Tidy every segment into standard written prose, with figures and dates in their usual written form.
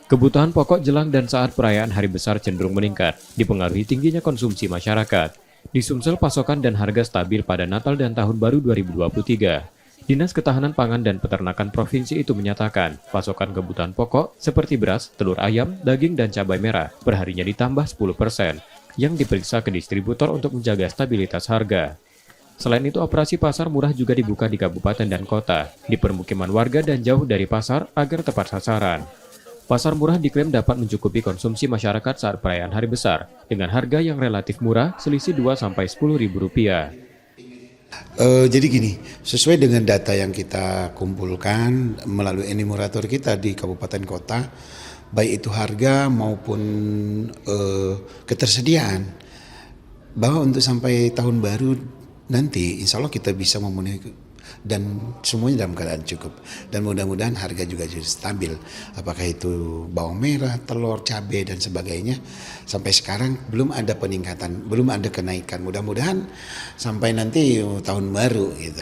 Kebutuhan pokok jelang dan saat perayaan hari besar cenderung meningkat, dipengaruhi tingginya konsumsi masyarakat. Di Sumsel, pasokan dan harga stabil pada Natal dan Tahun Baru 2023. Dinas Ketahanan Pangan dan Peternakan Provinsi itu menyatakan, pasokan kebutuhan pokok seperti beras, telur ayam, daging, dan cabai merah perharinya ditambah 10%, yang diperiksa ke distributor untuk menjaga stabilitas harga. Selain itu, operasi pasar murah juga dibuka di kabupaten dan kota, di permukiman warga dan jauh dari pasar agar tepat sasaran. Pasar murah diklaim dapat mencukupi konsumsi masyarakat saat perayaan hari besar, dengan harga yang relatif murah, selisih 2–10 ribu rupiah. Jadi gini, sesuai dengan data yang kita kumpulkan melalui enumerator kita di kabupaten kota, baik itu harga maupun ketersediaan, bahwa untuk sampai tahun baru nanti insya Allah kita bisa memenuhi dan semuanya dalam keadaan cukup, dan mudah-mudahan harga juga jadi stabil, apakah itu bawang merah, telur, cabai dan sebagainya. Sampai sekarang belum ada peningkatan, belum ada kenaikan, mudah-mudahan sampai nanti tahun baru gitu.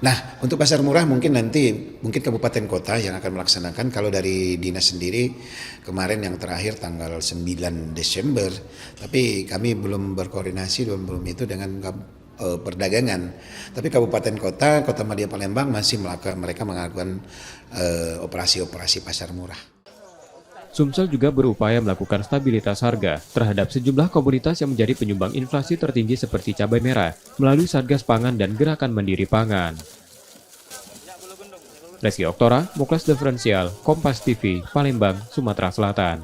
Nah, untuk pasar murah mungkin kabupaten kota yang akan melaksanakan. Kalau dari dinas sendiri kemarin yang terakhir tanggal 9 Desember, tapi kami belum berkoordinasi belum itu dengan perdagangan. Tapi kabupaten kota, Kota Madya Palembang masih mereka melakukan operasi-operasi pasar murah. Sumsel juga berupaya melakukan stabilitas harga terhadap sejumlah komoditas yang menjadi penyumbang inflasi tertinggi seperti cabai merah melalui Satgas Pangan dan Gerakan Mandiri Pangan. Reski Oktora, Muklas Diferensial, Kompas TV, Palembang, Sumatera Selatan.